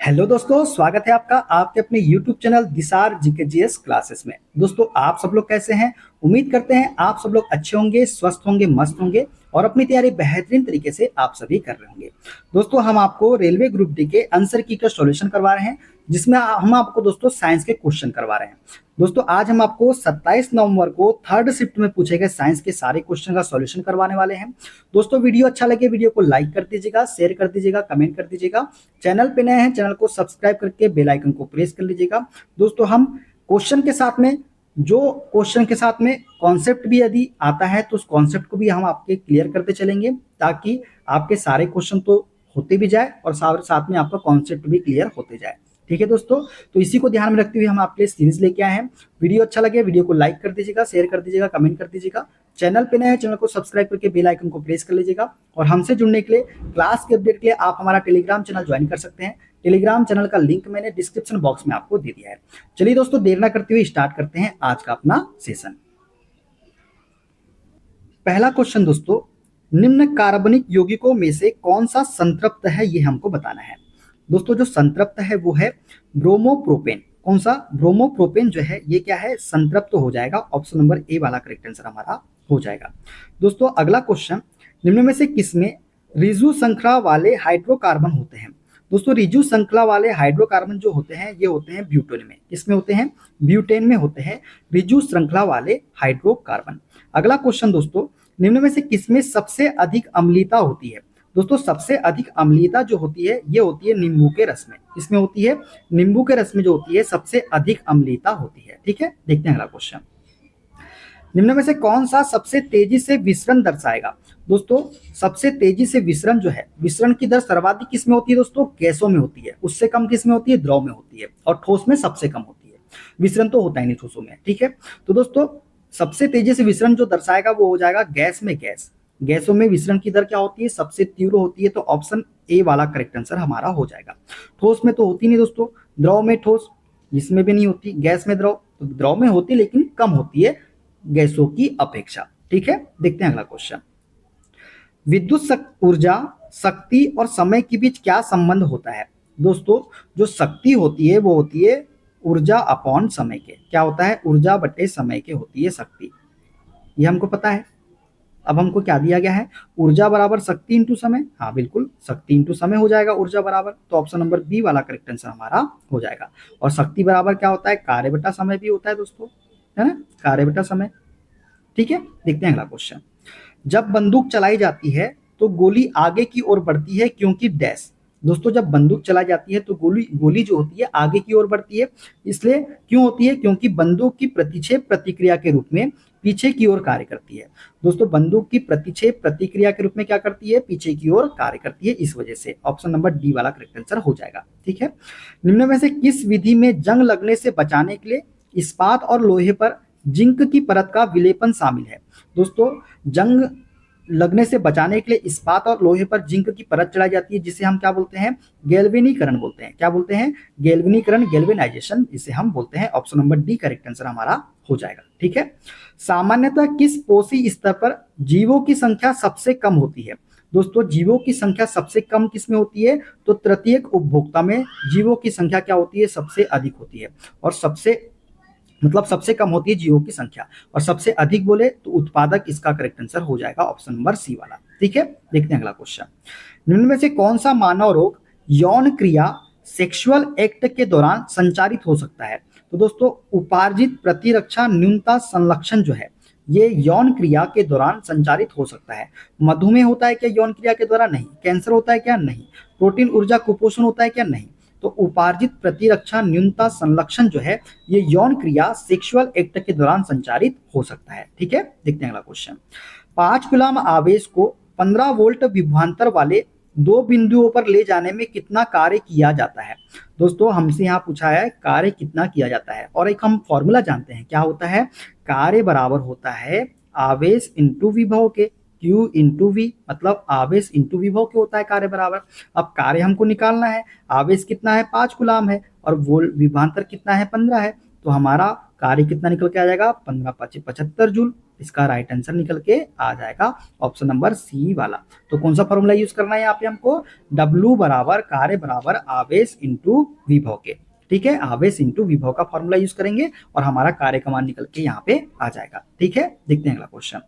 Hello दोस्तों, स्वागत है आपका आपके अपने YouTube चैनल दिसार जीके क्लासेस में। दोस्तों, आप सब लोग कैसे हैं? उम्मीद करते हैं आप सब लोग अच्छे होंगे, स्वस्थ होंगे, मस्त होंगे और अपनी तैयारी बेहतरीन तरीके से आप सभी कर रहे होंगे। दोस्तों, हम आपको रेलवे ग्रुप डी के आंसर की का सॉल्यूशन करवा रहे हैं, जिसमें हम आपको दोस्तों साइंस के क्वेश्चन करवा रहे हैं। दोस्तों, आज हम आपको 27 नवंबर को थर्ड शिफ्ट में पूछे गए साइंस के सारे क्वेश्चन का सॉल्यूशन करवाने वाले हैं। दोस्तों, वीडियो अच्छा लगे वीडियो को लाइक कर दीजिएगा, शेयर कर दीजिएगा, कमेंट कर दीजिएगा। चैनल पे नए हैं चैनल को सब्सक्राइब करके बेल आइकन को प्रेस कर लीजिएगा। दोस्तों, हम क्वेश्चन के साथ में क्वेश्चन के साथ में कॉन्सेप्ट भी यदि आता है तो उस कॉन्सेप्ट को भी हम आपके क्लियर करते चलेंगे, ताकि आपके सारे क्वेश्चन तो होते भी जाए और साथ में आपका कॉन्सेप्ट भी क्लियर होते जाए। ठीक है दोस्तों, तो इसी को ध्यान में रखते हुए हम आपके लिए सीरीज लेके आए हैं। वीडियो अच्छा लगे वीडियो को लाइक कर दीजिएगा, शेयर कर दीजिएगा, कमेंट कर दीजिएगा। चैनल पे नए हैं चैनल को सब्सक्राइब करके बेल आइकन को प्रेस कर लीजिएगा। और हमसे जुड़ने के लिए, क्लास के अपडेट के लिए आप हमारा टेलीग्राम चैनल ज्वाइन कर सकते हैं। टेलीग्राम चैनल का लिंक मैंने डिस्क्रिप्शन बॉक्स में आपको दे दिया है। चलिए दोस्तों, देर ना करते हुए स्टार्ट करते हैं आज का अपना सेशन। पहला क्वेश्चन दोस्तों, निम्न कार्बनिक यौगिकों में से कौन सा संतृप्त है, ये हमको बताना है। दोस्तों, जो संतृप्त है वो है ब्रोमोप्रोपेन। कौन सा? ब्रोमोप्रोपेन जो है ये क्या है? संतृप्त हो जाएगा। ऑप्शन नंबर ए वाला करेक्ट आंसर हमारा हो जाएगा। दोस्तों, अगला क्वेश्चन, निम्न में से किसमें रिजु श्रृंखला वाले हाइड्रोकार्बन होते हैं? दोस्तों, रिजु श्रृंखला वाले हाइड्रोकार्बन जो होते हैं ये होते हैं ब्यूटेन में। किसमें होते हैं? ब्यूटेन में होते हैं रिजु श्रृंखला वाले हाइड्रोकार्बन। अगला क्वेश्चन दोस्तों, निम्न में से किसमें सबसे अधिक अम्लीयता होती है? दोस्तों, सबसे अधिक अम्लीयता जो होती है ये होती है नींबू के रस में। इसमें होती है नींबू के रस में जो होती है सबसे अधिक अम्लीयता होती है। ठीक है, देखते हैं अगला क्वेश्चन। निम्न में से कौन सा सबसे तेजी से विसरण दर्शाएगा? दोस्तों, सबसे तेजी से विसरण जो है, विसरण की दर सर्वाधिक किसमें होती है? दोस्तों, गैसों में होती है। उससे कम किसमें होती है? द्रव में होती है। और ठोस में सबसे कम होती है। विसरण तो होता ही नहीं ठोसों में। ठीक है, तो दोस्तों सबसे तेजी से विसरण जो दर्शाएगा वो हो जाएगा गैस में गैस। गैसों में विसरण की दर क्या होती है? सबसे तीव्र होती है। तो ऑप्शन ए वाला करेक्ट आंसर हमारा हो जाएगा। ठोस में तो होती नहीं दोस्तों, द्रव में ठोस, इसमें भी नहीं होती। गैस में द्रव, तो द्रव में होती लेकिन कम होती है गैसों की अपेक्षा। ठीक है, देखते हैं अगला क्वेश्चन। विद्युत ऊर्जा, शक्ति और समय के बीच क्या संबंध होता है? दोस्तों, जो शक्ति होती है वो होती है ऊर्जा अपॉन समय के। क्या होता है? ऊर्जा बटे समय के होती है शक्ति। ये हमको पता है। अब हमको क्या दिया गया है? ऊर्जा बराबर शक्ति इंटू समय। हाँ बिल्कुल, शक्ति इंटू समय हो जाएगा ऊर्जा बराबर। तो ऑप्शन नंबर बी वाला करेक्ट आंसर हमारा हो जाएगा। और शक्ति बराबर क्या होता है? कार्य बटा समय भी होता है दोस्तों, है ना? कार्य बटा समय। ठीक है, देखते हैं अगला क्वेश्चन। जब बंदूक चलाई जाती है तो गोली आगे की ओर बढ़ती है क्योंकि डैश। दोस्तों, जब बंदूक चलाई जाती है तो गोली जो होती है आगे की ओर बढ़ती है। इसलिए क्यों होती है? क्योंकि बंदूक की प्रतिक्षेप प्रतिक्रिया के रूप में पीछे की ओर कार्य करती है। दोस्तों, बंदूक की प्रतिक्षेप प्रतिक्रिया के रूप में क्या करती है? पीछे की ओर कार्य करती है। इस वजह से ऑप्शन नंबर डी वाला करेक्ट आंसर हो जाएगा। ठीक है, निम्न में से किस विधि में जंग लगने से बचाने के लिए इस्पात और लोहे पर जिंक की परत का विलेपन शामिल है? दोस्तों, जंग लगने से बचाने के लिए इस्पात और लोहे पर जिंक की परत चढ़ाई जाती है, जिसे हम क्या बोलते हैं? गैल्वेनीकरण बोलते हैं। क्या बोलते हैं? गैल्वेनीकरण, गैल्वेनाइजेशन इसे हम बोलते हैं। Option number D correct answer हमारा हो जाएगा। ठीक है, सामान्यतः किस पोषी स्तर पर जीवों की संख्या सबसे कम होती है? दोस्तों, जीवों की संख्या सबसे कम किसमें होती है? तो तृतीयक उपभोक्ता में जीवों की संख्या क्या होती है? सबसे अधिक होती है। और सबसे कम होती है जीवों की संख्या, और सबसे अधिक बोले तो उत्पादक इसका करेक्ट आंसर हो जाएगा ऑप्शन नंबर सी वाला। ठीक है, देखते हैं अगला क्वेश्चन। निम्न में से कौन सा मानव रोग यौन क्रिया सेक्सुअल एक्ट के दौरान संचारित हो सकता है? तो दोस्तों, उपार्जित प्रतिरक्षा न्यूनता संलक्षण जो है ये यौन क्रिया के दौरान संचारित हो सकता है। मधुमेह होता है क्या यौन क्रिया के द्वारा? नहीं। कैंसर होता है क्या? नहीं। प्रोटीन ऊर्जा कुपोषण होता है क्या? नहीं। तो उपार्जित प्रतिरक्षा न्यूनता संलक्षण जो है ये यौन क्रिया सेक्सुअल एक्ट के दौरान संचारित हो सकता है। ठीक है, देखते हैं अगला क्वेश्चन। 5 कूलम आवेश को 15 वोल्ट विभवांतर वाले दो बिंदुओं पर ले जाने में कितना कार्य किया जाता है? दोस्तों, हमसे यहाँ पूछा है कार्य कितना किया जाता है, और एक हम फॉर्मूला जानते हैं। क्या होता है? कार्य बराबर होता है आवेश इंटू विभव के। Q इंटू वी, मतलब आवेश इंटू विभव के होता है कार्य बराबर। अब कार्य हमको निकालना है। आवेश कितना है? 5 कूलम है, और वोल्ट विभवांतर कितना है? 15 है। तो हमारा कार्य कितना निकल के आ जाएगा? 15 × 5 = 75 जूल। इसका राइट आंसर निकल के आ जाएगा ऑप्शन नंबर सी वाला। तो कौन सा फॉर्मूला यूज करना है यहाँ पे हमको, W बराबर कार्य बराबर आवेश इंटू विभव के, ठीक है, आवेश इंटू विभव का फॉर्मूला यूज करेंगे और हमारा कार्य का मान निकल के यहाँ पे आ जाएगा, ठीक है। देखते हैं अगला क्वेश्चन,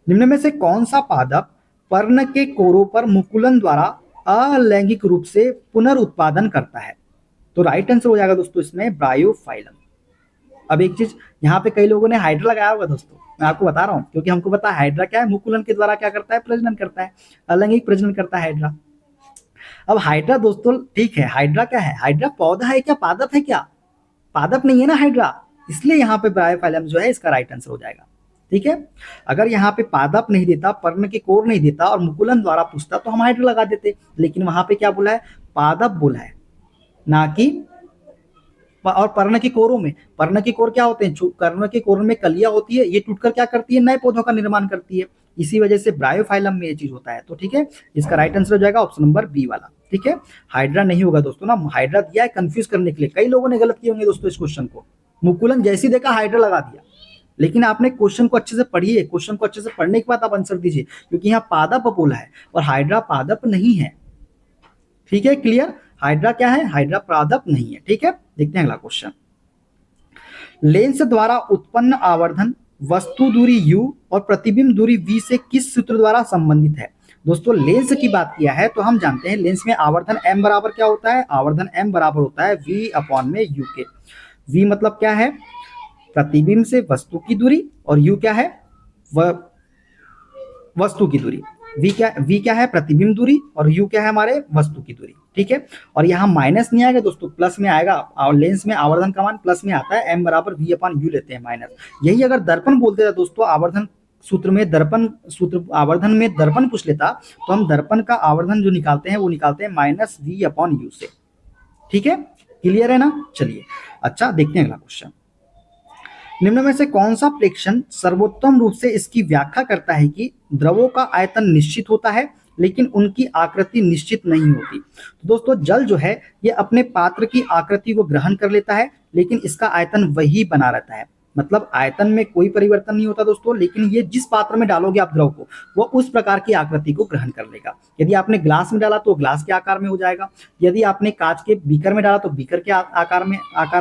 निम्न में से कौन सा पादप पर्ण के कोरों पर मुकुलन द्वारा अलैंगिक रूप से पुनरुत्पादन करता है? तो राइट आंसर हो जाएगा दोस्तों इसमें ब्रायोफाइलम। अब एक चीज यहाँ पे कई लोगों ने हाइड्रा लगाया होगा दोस्तों, मैं आपको बता रहा हूँ क्योंकि हमको पता है हाइड्रा क्या है, मुकुलन के द्वारा क्या करता है, प्रजनन करता है, अलैंगिक प्रजनन करता है हाइड्रा। अब हाइड्रा दोस्तों ठीक है, हाइड्रा क्या है, हाइड्रा पौधा है क्या, पादप है क्या, पादप नहीं है ना हाइड्रा, इसलिए यहाँ पे ब्रायोफाइलम जो है इसका राइट आंसर हो जाएगा, ठीक है। अगर यहाँ पे पादप नहीं देता, पर्ण के कोर नहीं देता और मुकुलन द्वारा पूछता तो हम हाइड्रा लगा देते, लेकिन वहां पे क्या बोला है, पादप बोला है, ना कि और पर्ण के कोरों में, पर्ण के कोर क्या होते हैं, कर्ण के कोर में कलियां होती है, ये टूटकर क्या करती है, नए पौधों का निर्माण करती है, इसी वजह से ब्रायोफाइलम में ये चीज होता है। तो ठीक है, इसका राइट आंसर हो जाएगा ऑप्शन नंबर बी वाला, ठीक है। हाइड्रा नहीं होगा दोस्तों ना, हाइड्रा दिया है कंफ्यूज करने के लिए, कई लोगों ने गलत किए होंगे दोस्तों इस क्वेश्चन को, मुकुलन जैसी देखा हाइड्रा लगा दिया, लेकिन आपने क्वेश्चन को अच्छे से पढ़िए, क्वेश्चन को अच्छे से पढ़ने के बाद आप आंसर दीजिए, क्योंकि यहाँ पादप बोला है और हाइड्रा पादप नहीं है, ठीक है, क्लियर। हाइड्रा क्या है, हाइड्रा पादप नहीं है, ठीक है। देखते हैं अगला क्वेश्चन, लेंस द्वारा उत्पन्न आवर्धन वस्तु दूरी u और प्रतिबिंब दूरी v से किस सूत्र द्वारा संबंधित है? दोस्तों लेंस की बात किया है तो हम जानते हैं लेंस में आवर्धन m बराबर क्या होता है, आवर्धन m बराबर होता है v अपॉन में u के। v मतलब क्या है, प्रतिबिंब से वस्तु की दूरी, और u क्या है, वस्तु की दूरी। v क्या है, प्रतिबिंब दूरी, और u क्या है, हमारे वस्तु की दूरी, ठीक है। और यहाँ माइनस नहीं आएगा दोस्तों, प्लस में आएगा, और लेंस में आवर्धन का मान प्लस में आता है, m बराबर v अपॉन u लेते हैं माइनस। यही अगर दर्पण बोलते थे दोस्तों, आवर्धन सूत्र में दर्पण सूत्र, आवर्धन में दर्पण पूछ लेता तो हम दर्पण का आवर्धन जो निकालते हैं वो निकालते हैं माइनस v अपॉन u से, ठीक है, क्लियर है ना। चलिए अच्छा देखते हैं अगला क्वेश्चन, निम्न में से कौन सा प्रेक्षण सर्वोत्तम रूप से इसकी व्याख्या करता है कि द्रवों का आयतन निश्चित होता है लेकिन उनकी आकृति निश्चित नहीं होती? तो दोस्तों जल जो है ये अपने पात्र की आकृति को ग्रहण कर लेता है लेकिन इसका आयतन वही बना रहता है, मतलब आयतन में कोई परिवर्तन नहीं होता दोस्तों, लेकिन ये जिस पात्र में डालोगे आप द्रव को वो उस प्रकार की आकृति को ग्रहण कर लेगा। यदि आपने ग्लास में डाला तो ग्लास के आकार में हो जाएगा, यदि आपने कांच के बीकर में डाला तो बीकर के आकार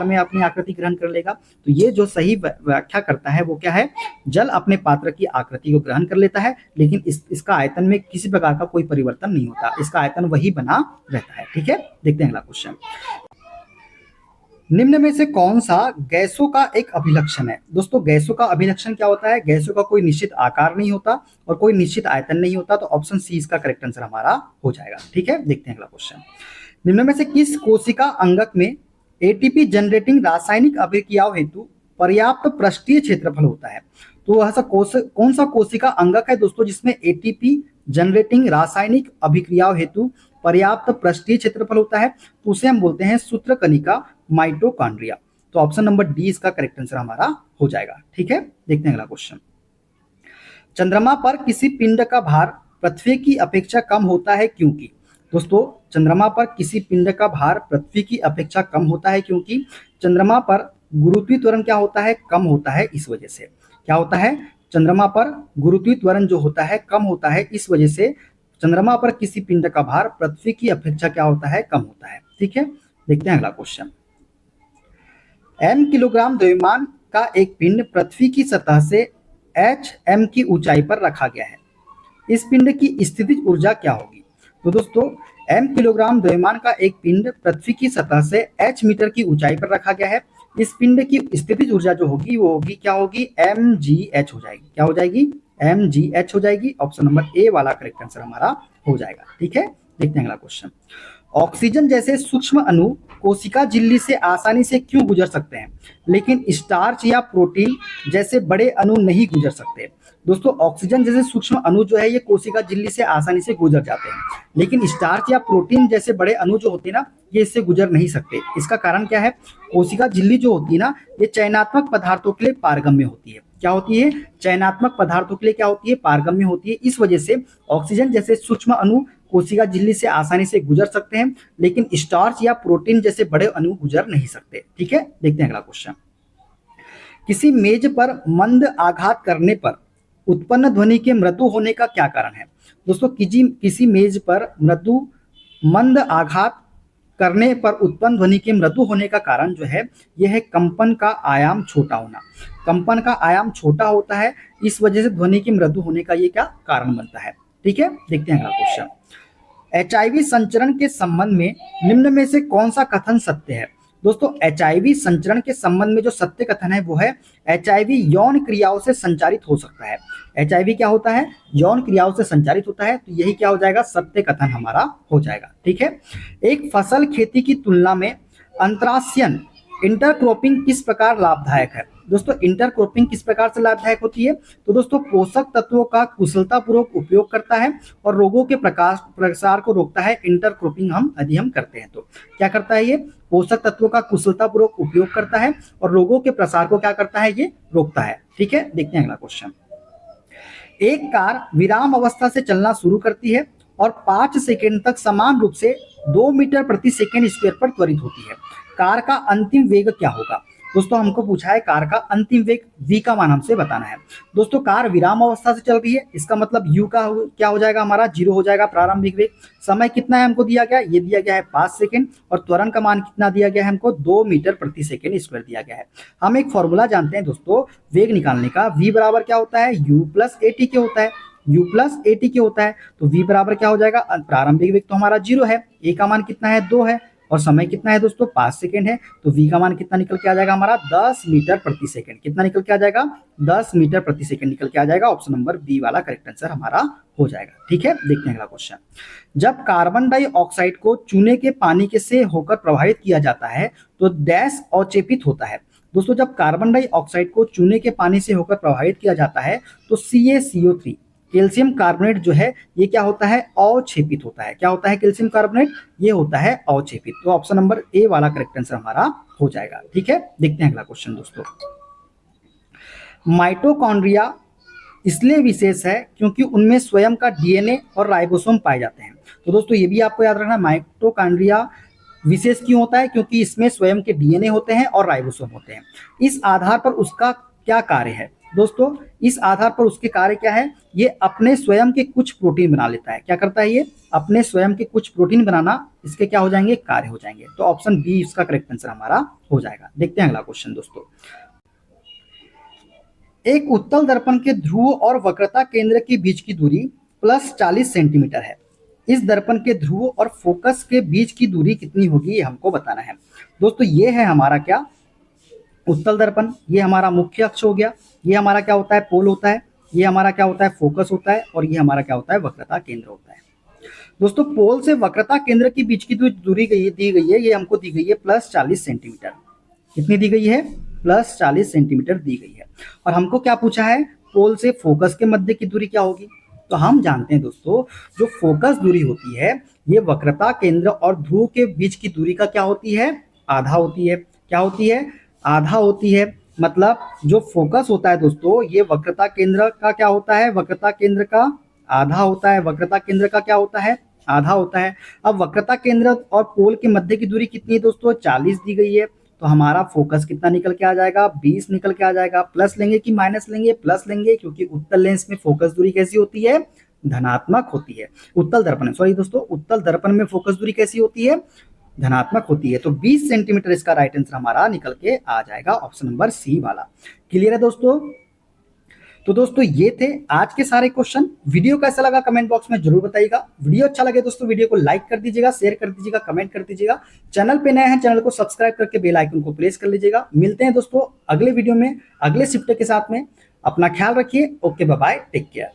में अपनी आकृति ग्रहण कर लेगा। तो ये जो सही व्याख्या करता है वो क्या है, जल अपने पात्र की आकृति को ग्रहण कर लेता है लेकिन इसका आयतन में किसी प्रकार का कोई परिवर्तन नहीं होता, इसका आयतन वही बना रहता है, ठीक है। देखते हैं अगला क्वेश्चन, निम्न में से कौन सा गैसों का एक अभिलक्षण है? दोस्तों गैसों का अभिलक्षण क्या होता है, गैसों का कोई निश्चित आकार नहीं होता और कोई निश्चित आयतन नहीं होता, तो ऑप्शन सी इसका करेक्ट आंसर हमारा हो जाएगा, ठीक है। देखते हैं अगला क्वेश्चन, निम्न में से किस कोशिका अंगक में एटीपी जनरेटिंग रासायनिक अभिक्रियाओं हेतु पर्याप्त पृष्ठीय क्षेत्रफल होता है? तो ऐसा कौन सा कोशिका अंगक है दोस्तों जिसमें एटीपी जनरेटिंग रासायनिक अभिक्रियाओं हेतु पर्याप्त पृष्ठीय क्षेत्रफल होता है? तो उसे हम बोलते हैं सूत्रकनिका माइटोकॉन्ड्रिया। तो ऑप्शन नंबर डी इसका करेक्ट आंसर हमारा हो जाएगा, ठीक है। देखते हैं अगला क्वेश्चन, चंद्रमा पर किसी पिंड का भार पृथ्वी की अपेक्षा कम होता है क्योंकि? दोस्तों चंद्रमा पर किसी पिंड का भार पृथ्वी की अपेक्षा कम होता है क्योंकि चंद्रमा पर गुरुत्वीय त्वरण क्या होता है, कम होता है, इस वजह से क्या होता है, चंद्रमा पर गुरुत्वीय त्वरण जो होता है कम होता है, इस वजह से चंद्रमा पर किसी पिंड का भार पृथ्वी की अपेक्षा क्या होता है, कम होता है, ठीक है। देखते हैं अगला क्वेश्चन, m किलोग्राम द्रव्यमान का एक पिंड पृथ्वी की सतह से m की ऊंचाई पर रखा गया है, इस पिंड की स्थितिज ऊर्जा क्या होगी? तो दोस्तों m किलोग्राम द्रव्यमान का एक पिंड पृथ्वी की सतह से h मीटर की ऊंचाई पर रखा गया है, इस पिंड की स्थितिज ऊर्जा जो होगी वो होगी क्या होगी, mgh हो जाएगी, क्या हो जाएगी, mgh हो जाएगी। ऑप्शन नंबर ए वाला करेक्ट आंसर हमारा हो जाएगा, ठीक है। देखते हैं अगला क्वेश्चन, ऑक्सीजन जैसे सूक्ष्म अणु कोशिका झिल्ली से आसानी से क्यों गुजर सकते हैं लेकिन स्टार्च या प्रोटीन जैसे बड़े अणु नहीं गुजर सकते? दोस्तों ऑक्सीजन जैसे सूक्ष्म अणु जो है ये कोशिका झिल्ली से आसानी से गुजर जाते हैं, लेकिन स्टार्च या प्रोटीन जैसे बड़े अणु जो होते हैं ना ये इससे गुजर नहीं सकते। इसका कारण क्या है, कोशिका झिल्ली जो होती है ना ये चयनात्मक पदार्थों के लिए पारगम्य होती है, क्या होती है, चयनात्मक पदार्थों के लिए क्या होती है, पारगम्य होती है, इस वजह से ऑक्सीजन जैसे सूक्ष्म अणु कोशिका झिल्ली से आसानी से गुजर सकते हैं लेकिन स्टार्च या प्रोटीन जैसे बड़े अणु गुजर नहीं सकते, ठीक है। देखते हैं अगला क्वेश्चन, किसी मेज पर मंद आघात करने पर उत्पन्न ध्वनि के मृदु होने का क्या कारण है? दोस्तों किसी मेज पर मृदु मंद आघात करने पर उत्पन्न ध्वनि के मृदु होने का कारण जो है यह है कंपन का आयाम छोटा होना। कंपन का आयाम छोटा होता है, इस वजह से ध्वनि के मृदु होने का ये क्या कारण बनता है। ठीक है, देखते हैं अगला क्वेश्चन। एचआईवी संचरण के संबंध में निम्न में से कौन सा कथन सत्य है? दोस्तों एचआईवी संचरण के संबंध में जो सत्य कथन है वो है एचआईवी यौन क्रियाओं से संचारित हो सकता है। एचआईवी क्या होता है? यौन क्रियाओं से संचारित होता है, तो यही क्या हो जाएगा? सत्य कथन हमारा हो जाएगा। ठीक है, एक फसल खेती की तुलना में अंतराशयन इंटरक्रॉपिंग किस प्रकार लाभदायक है? दोस्तों इंटरक्रॉपिंग किस प्रकार से लाभदायक होती है? तो दोस्तों पोषक तत्वों का कुशलतापूर्वक उपयोग करता है और रोगों के प्रसार को रोकता है। इंटरक्रॉपिंग यदि हम करते हैं तो क्या करता है? ये पोषक तत्वों का कुशलतापूर्वक उपयोग करता है और रोगों के प्रसार को क्या करता है? ये रोकता है। ठीक है, देखते हैं अगला क्वेश्चन। एक कार विराम अवस्था से चलना शुरू करती है और 5 सेकेंड तक समान रूप से 2 मीटर प्रति सेकेंड स्क्वायर पर त्वरित होती है। कार का अंतिम वेग क्या होगा? दोस्तों हमको पूछा है कार का अंतिम वेग, v का मान हमसे बताना है। दोस्तों कार विराम अवस्था से चल रही है, इसका मतलब u का क्या हो जाएगा? हमारा 0 हो जाएगा प्रारंभिक वेग। समय कितना है हमको दिया गया? ये दिया गया है 5 सेकेंड और त्वरण का मान कितना दिया गया है हमको? 2 मीटर प्रति सेकेंड स्क्वायर दिया गया है। हम एक फॉर्मूला जानते हैं दोस्तों वेग निकालने का, v बराबर क्या होता है? u प्लस ए टी के होता है। u प्लस ए टी के होता है तो v बराबर क्या हो जाएगा? प्रारंभिक वेग तो हमारा 0 है, a का मान कितना है? 2 है और समय कितना है दोस्तों? 5 सेकेंड है, तो v का मान कितना निकल के आ जाएगा हमारा? 10 मीटर प्रति सेकेंड। कितना निकल के आ जाएगा? 10 मीटर प्रति सेकेंड निकल के आ जाएगा। ऑप्शन नंबर बी वाला करेक्ट आंसर हमारा हो जाएगा। ठीक है, देखते हैं अगला क्वेश्चन। जब कार्बन डाइऑक्साइड को चूने के पानी के से होकर प्रभावित किया जाता है तो डैश अवक्षेपित होता है। दोस्तों जब कार्बन डाइऑक्साइड को चूने के पानी से होकर प्रभावित किया जाता है तो CaCO3 कैल्शियम कार्बोनेट जो है ये क्या होता है? अवक्षेपित होता है। क्या होता है कैल्शियम कार्बोनेट? ये होता है अवक्षेपित। तो ऑप्शन नंबर ए वाला करेक्ट आंसर हमारा हो जाएगा। ठीक है, देखते हैं अगला क्वेश्चन दोस्तों। माइटोकॉन्ड्रिया इसलिए विशेष है क्योंकि उनमें स्वयं का डीएनए और राइबोसोम पाए जाते हैं। तो दोस्तों ये भी आपको याद रखना, माइटोकॉन्ड्रिया विशेष क्यों होता है? क्योंकि इसमें स्वयं के डीएनए होते हैं और राइबोसोम होते हैं। इस आधार पर उसका क्या कार्य है? दोस्तों इस आधार पर उसके कार्य क्या है? ये अपने स्वयं के कुछ प्रोटीन बना लेता है। क्या करता है? ये अपने स्वयं के कुछ प्रोटीन बनाना इसके क्या हो जाएंगे? कार्य हो जाएंगे। तो ऑप्शन बी इसका करेक्ट आंसर हमारा हो जाएगा। देखते हैं अगला क्वेश्चन दोस्तों। एक उत्तल दर्पण के ध्रुव और वक्रता केंद्र के बीच की दूरी प्लस 40 सेंटीमीटर है। इस दर्पण के ध्रुव और फोकस के बीच की दूरी कितनी होगी ये हमको बताना है। दोस्तों ये है हमारा क्या? उत्तल दर्पण। ये हमारा मुख्य अक्ष हो गया, ये हमारा क्या होता है? पोल होता है, ये हमारा क्या होता है? फोकस होता है और ये हमारा क्या होता है? वक्रता केंद्र होता है। दोस्तों पोल से वक्रता केंद्र के बीच की दूरी दी गई है, ये हमको दी गई है प्लस 40 सेंटीमीटर। कितनी दी गई है? प्लस 40 सेंटीमीटर दी गई है। और हमको क्या पूछा है? पोल से फोकस के मध्य की दूरी क्या होगी? तो हम जानते हैं दोस्तों जो फोकस दूरी होती है ये वक्रता केंद्र और ध्रुव के बीच की दूरी का क्या होती है? आधा होती है। क्या होती है? आधा होती है। मतलब जो फोकस होता है दोस्तों ये वक्रता केंद्र का क्या होता है? वक्रता केंद्र का आधा होता है। वक्रता केंद्र का क्या होता है? आधा होता है। अब वक्रता केंद्र और पोल के मध्य की दूरी कितनी है दोस्तों? 40 दी गई है। तो हमारा फोकस कितना निकल के आ जाएगा? 20 निकल के आ जाएगा। प्लस लेंगे कि माइनस लेंगे? प्लस लेंगे, क्योंकि उत्तल लेंस में फोकस दूरी कैसी होती है? धनात्मक होती है। उत्तल दर्पण सॉरी दोस्तों उत्तल दर्पण में फोकस दूरी कैसी होती है? धनात्मक होती है। तो 20 सेंटीमीटर इसका राइट आंसर हमारा निकल के आ जाएगा, ऑप्शन नंबर सी वाला। क्लियर है दोस्तों? तो दोस्तों ये थे आज के सारे क्वेश्चन। वीडियो कैसा लगा कमेंट बॉक्स में जरूर बताइएगा। वीडियो अच्छा लगे दोस्तों वीडियो को लाइक कर दीजिएगा, शेयर कर दीजिएगा, कमेंट कर दीजिएगा। चैनल पे नए हैं चैनल को सब्सक्राइब करके बेल आइकन को प्रेस कर लीजिएगा। मिलते हैं दोस्तों अगले वीडियो में अगले शिफ्ट के साथ में। अपना ख्याल रखिए। Okay bye bye, take care.